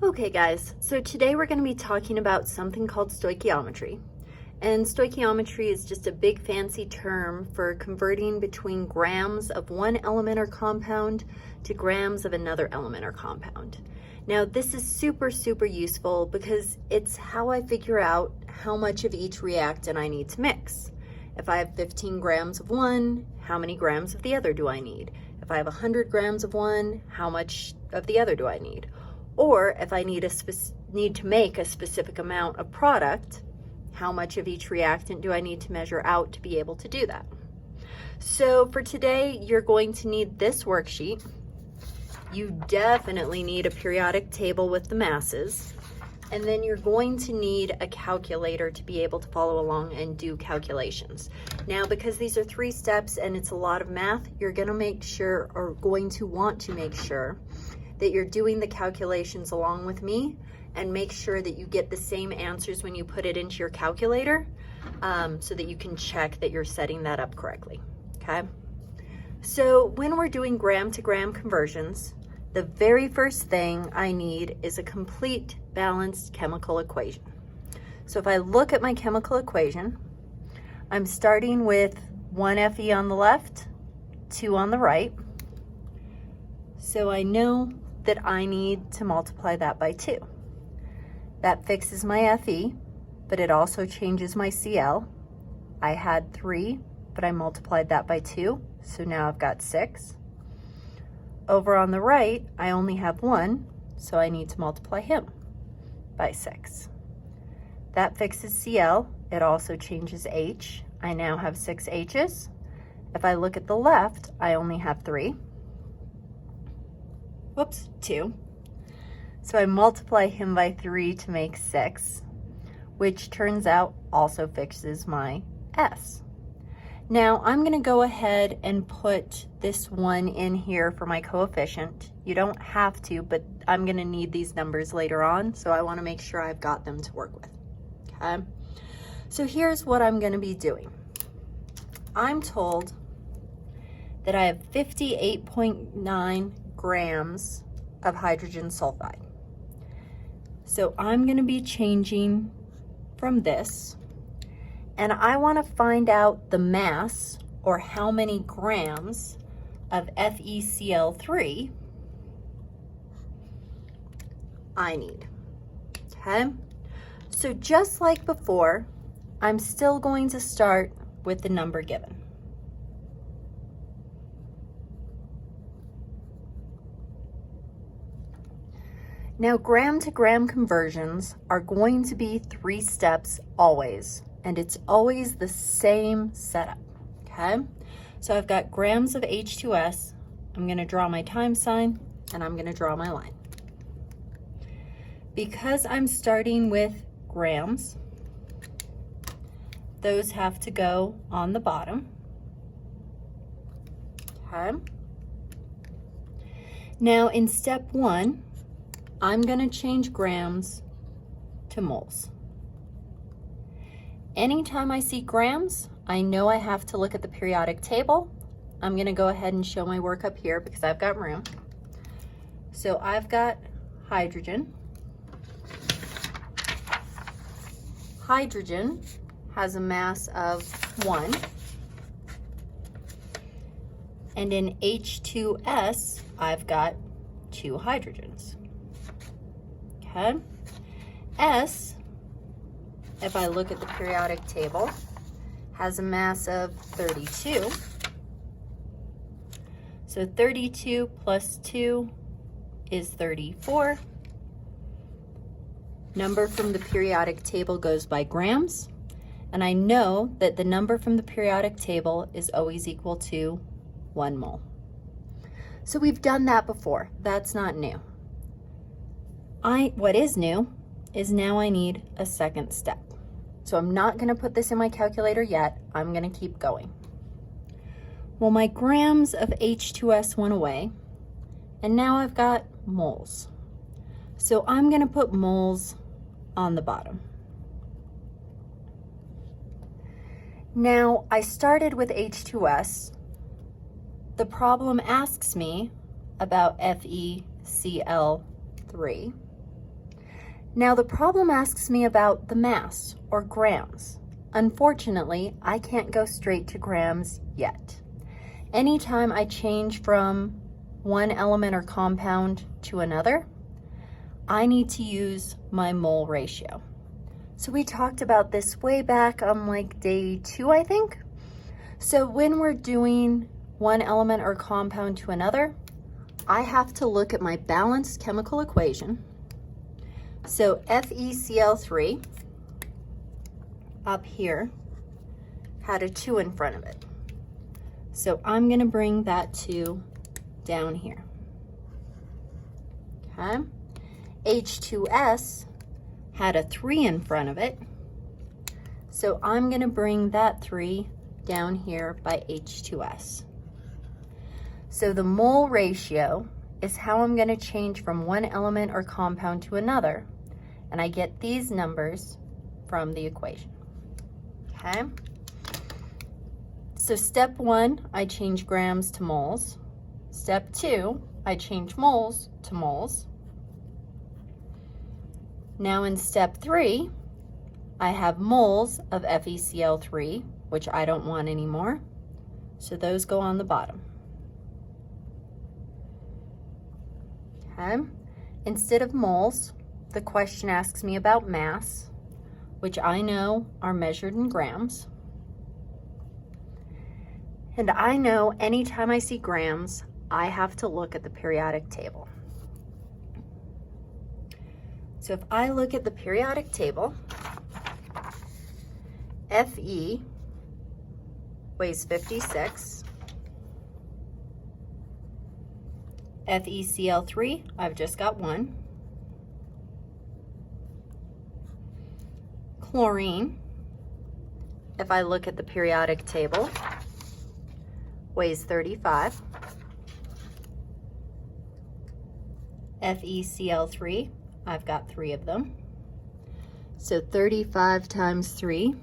Okay guys, so today we're going to be talking about something called stoichiometry. And stoichiometry is just a big fancy term for converting between grams of one element or compound to grams of another element or compound. Now this is super useful because it's how I figure out how much of each reactant I need to mix. If I have 15 grams of one, how many grams of the other do I need? If I have 100 grams of one, how much of the other do I need? Or if I need to make a specific amount of product, how much of each reactant do I need to measure out to be able to do that? So for today, you're going to need this worksheet. You definitely need a periodic table with the masses, and then you're going to need a calculator to be able to follow along and do calculations. Now, because these are 3 steps and it's a lot of math, you're going to want to make sure that you're doing the calculations along with me, and make sure that you get the same answers when you put it into your calculator, so that you can check that you're setting that up correctly, okay? So when we're doing gram to gram conversions, the very first thing I need is a complete balanced chemical equation. So if I look at my chemical equation, I'm starting with 1 Fe on the left, 2 on the right. So I know that I need to multiply that by 2. That fixes my Fe, but it also changes my Cl. I had 3, but I multiplied that by 2, so now I've got 6. Over on the right, I only have 1, so I need to multiply him by 6. That fixes Cl. It also changes H. I now have 6 H's. If I look at the left, I only have 3. 2. So I multiply him by 3 to make 6, which turns out also fixes my S. Now I'm going to go ahead and put this 1 in here for my coefficient. You don't have to, but I'm going to need these numbers later on, so I want to make sure I've got them to work with. Okay? So here's what I'm going to be doing. I'm told that I have 58.9 grams of hydrogen sulfide. So I'm going to be changing from this, and I want to find out the mass, or how many grams of FeCl3 I need. Okay? So just like before, I'm still going to start with the number given. Now, gram to gram conversions are going to be 3 steps always, and it's always the same setup, okay? So I've got grams of H2S, I'm gonna draw my time sign, and I'm gonna draw my line. Because I'm starting with grams, those have to go on the bottom, okay? Now in step 1, I'm going to change grams to moles. Anytime I see grams, I know I have to look at the periodic table. I'm going to go ahead and show my work up here because I've got room. So I've got hydrogen. Hydrogen has a mass of 1. And in H2S, I've got 2 hydrogens. Okay. S, if I look at the periodic table, has a mass of 32. So 32 plus 2 is 34. Number from the periodic table goes by grams, and I know that the number from the periodic table is always equal to 1 mole. So we've done that before. That's not new. What is new is now I need a second step. So I'm not going to put this in my calculator yet. I'm going to keep going. Well, my grams of H2S went away, and now I've got moles. So I'm going to put moles on the bottom. Now, I started with H2S. The problem asks me about FeCl3. Now the problem asks me about the mass, or grams. Unfortunately, I can't go straight to grams yet. Anytime I change from one element or compound to another, I need to use my mole ratio. So we talked about this way back on like day 2, I think. So when we're doing one element or compound to another, I have to look at my balanced chemical equation. So FeCl3 up here had a 2 in front of it. So I'm going to bring that 2 down here. Okay. H2S had a 3 in front of it. So I'm going to bring that 3 down here by H2S. So the mole ratio is how I'm going to change from one element or compound to another. And I get these numbers from the equation. Okay? So step 1, I change grams to moles. Step 2, I change moles to moles. Now in step 3, I have moles of FeCl3, which I don't want anymore. So those go on the bottom. Okay. Instead of moles, the question asks me about mass, which I know are measured in grams. And I know anytime I see grams, I have to look at the periodic table. So if I look at the periodic table, Fe weighs 56. FeCl3, I've just got 1. Chlorine, if I look at the periodic table, weighs 35. FeCl3, I've got 3 of them. So 35 times 3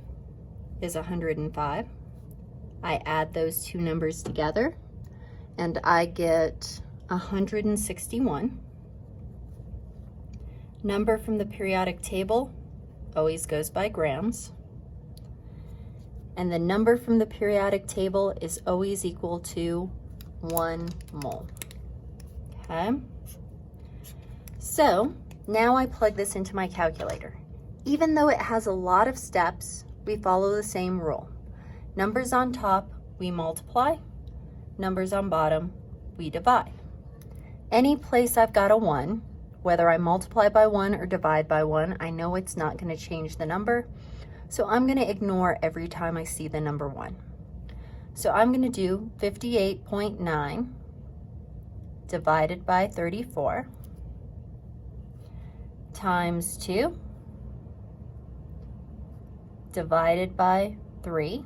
is 105. I add those two numbers together and I get 161. Number from the periodic table always goes by grams. And the number from the periodic table is always equal to 1 mole. Okay? So now I plug this into my calculator. Even though it has a lot of steps, we follow the same rule. Numbers on top, we multiply. Numbers on bottom, we divide. Any place I've got a 1, whether I multiply by 1 or divide by 1, I know it's not going to change the number. So I'm going to ignore every time I see the number 1. So I'm going to do 58.9 divided by 34 times 2 divided by 3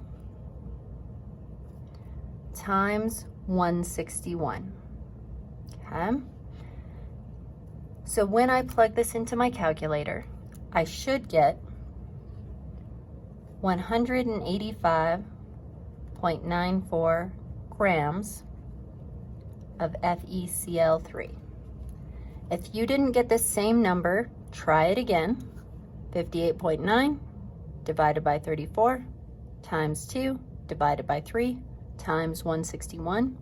times 161. Okay? So when I plug this into my calculator, I should get 185.94 grams of FeCl3. If you didn't get the same number, try it again. 58.9 divided by 34 times 2 divided by 3 times 161.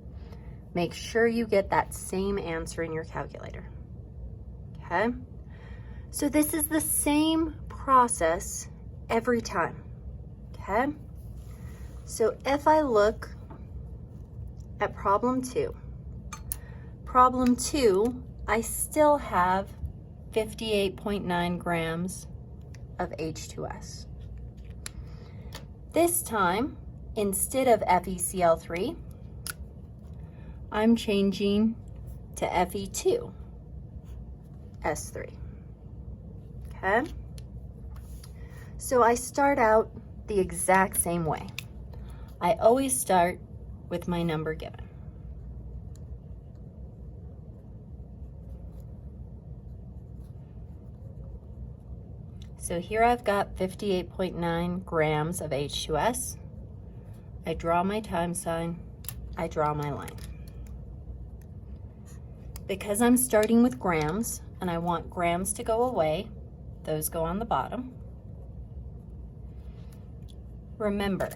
Make sure you get that same answer in your calculator. Okay? So this is the same process every time. Okay? So if I look at problem 2, I still have 58.9 grams of H2S. This time, instead of FeCl3, I'm changing to Fe2S3. Okay? So I start out the exact same way. I always start with my number given. So here I've got 58.9 grams of H2S. I draw my time sign, I draw my line. Because I'm starting with grams and I want grams to go away, those go on the bottom. Remember,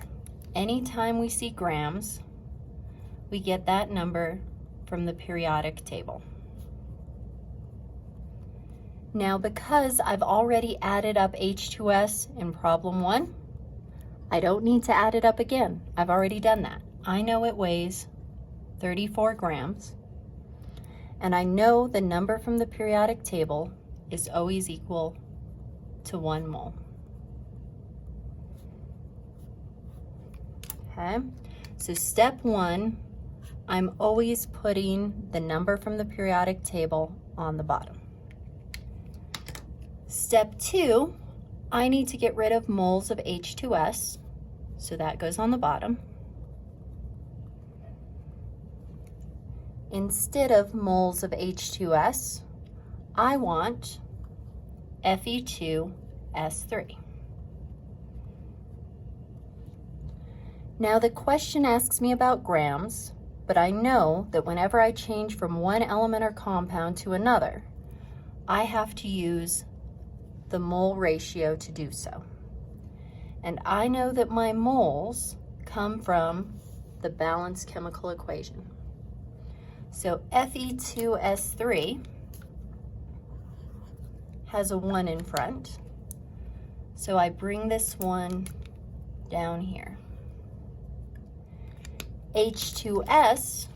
anytime we see grams, we get that number from the periodic table. Now, because I've already added up H2S in problem 1, I don't need to add it up again. I've already done that. I know it weighs 34 grams, and I know the number from the periodic table is always equal to 1 mole. Okay, so step 1, I'm always putting the number from the periodic table on the bottom. Step 2, I need to get rid of moles of H2S, so that goes on the bottom. Instead of moles of H2S, I want Fe2S3. Now the question asks me about grams, but I know that whenever I change from one element or compound to another, I have to use the mole ratio to do so. And I know that my moles come from the balanced chemical equation. So Fe2S3 has a 1 in front, so I bring this one down here. H2S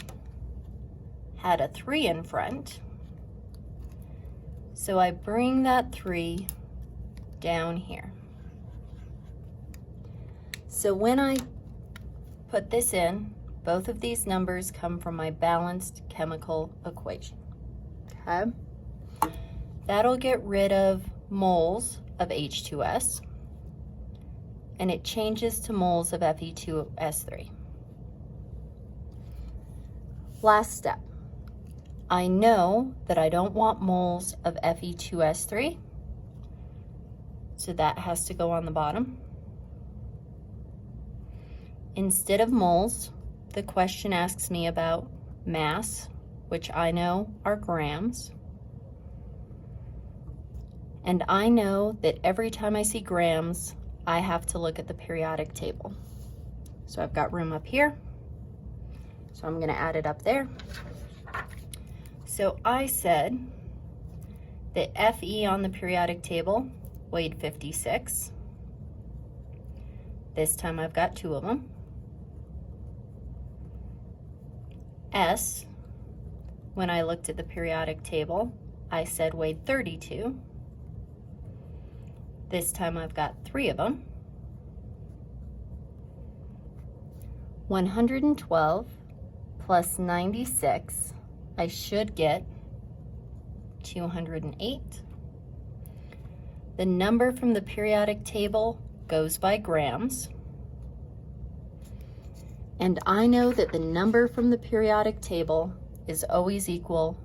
had a 3 in front, so I bring that 3 down here. So when I put this in, both of these numbers come from my balanced chemical equation. Okay? That'll get rid of moles of H2S, and it changes to moles of Fe2S3. Last step. I know that I don't want moles of Fe2S3, so that has to go on the bottom. Instead of moles, the question asks me about mass, which I know are grams. And I know that every time I see grams, I have to look at the periodic table. So I've got room up here, so I'm going to add it up there. So I said that Fe on the periodic table weighed 56. This time I've got 2 of them. S, when I looked at the periodic table, I said weighed 32. This time I've got 3 of them. 112 plus 96, I should get 208. The number from the periodic table goes by grams. And I know that the number from the periodic table is always equal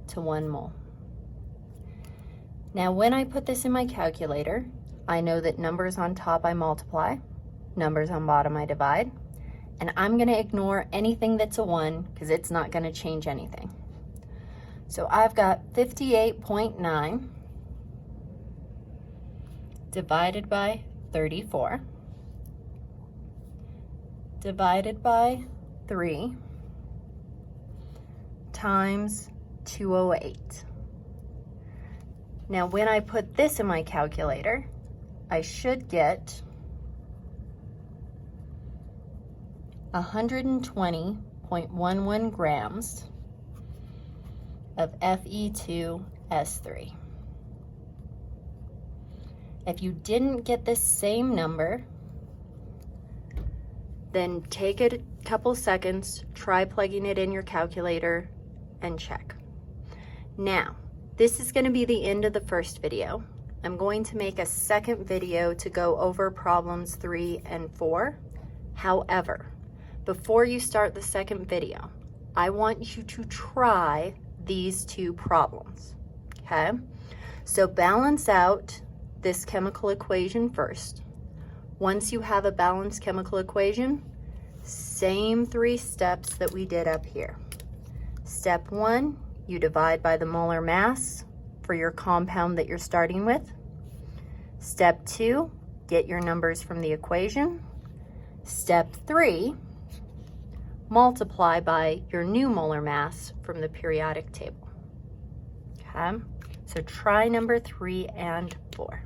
to 1 mole. Now when I put this in my calculator, I know that numbers on top I multiply, numbers on bottom I divide, and I'm going to ignore anything that's a 1 because it's not going to change anything. So I've got 58.9 divided by 34 divided by 3 times 208. Now when I put this in my calculator, I should get 120.11 grams of Fe2S3. If you didn't get this same number, then take a couple seconds, try plugging it in your calculator, and check. Now, this is going to be the end of the first video. I'm going to make a second video to go over problems 3 and 4. However, before you start the second video, I want you to try these 2 problems, okay? So balance out this chemical equation first. Once you have a balanced chemical equation, same 3 steps that we did up here. Step 1, you divide by the molar mass for your compound that you're starting with. Step 2, get your numbers from the equation. Step 3, multiply by your new molar mass from the periodic table. Okay, so try number 3 and 4.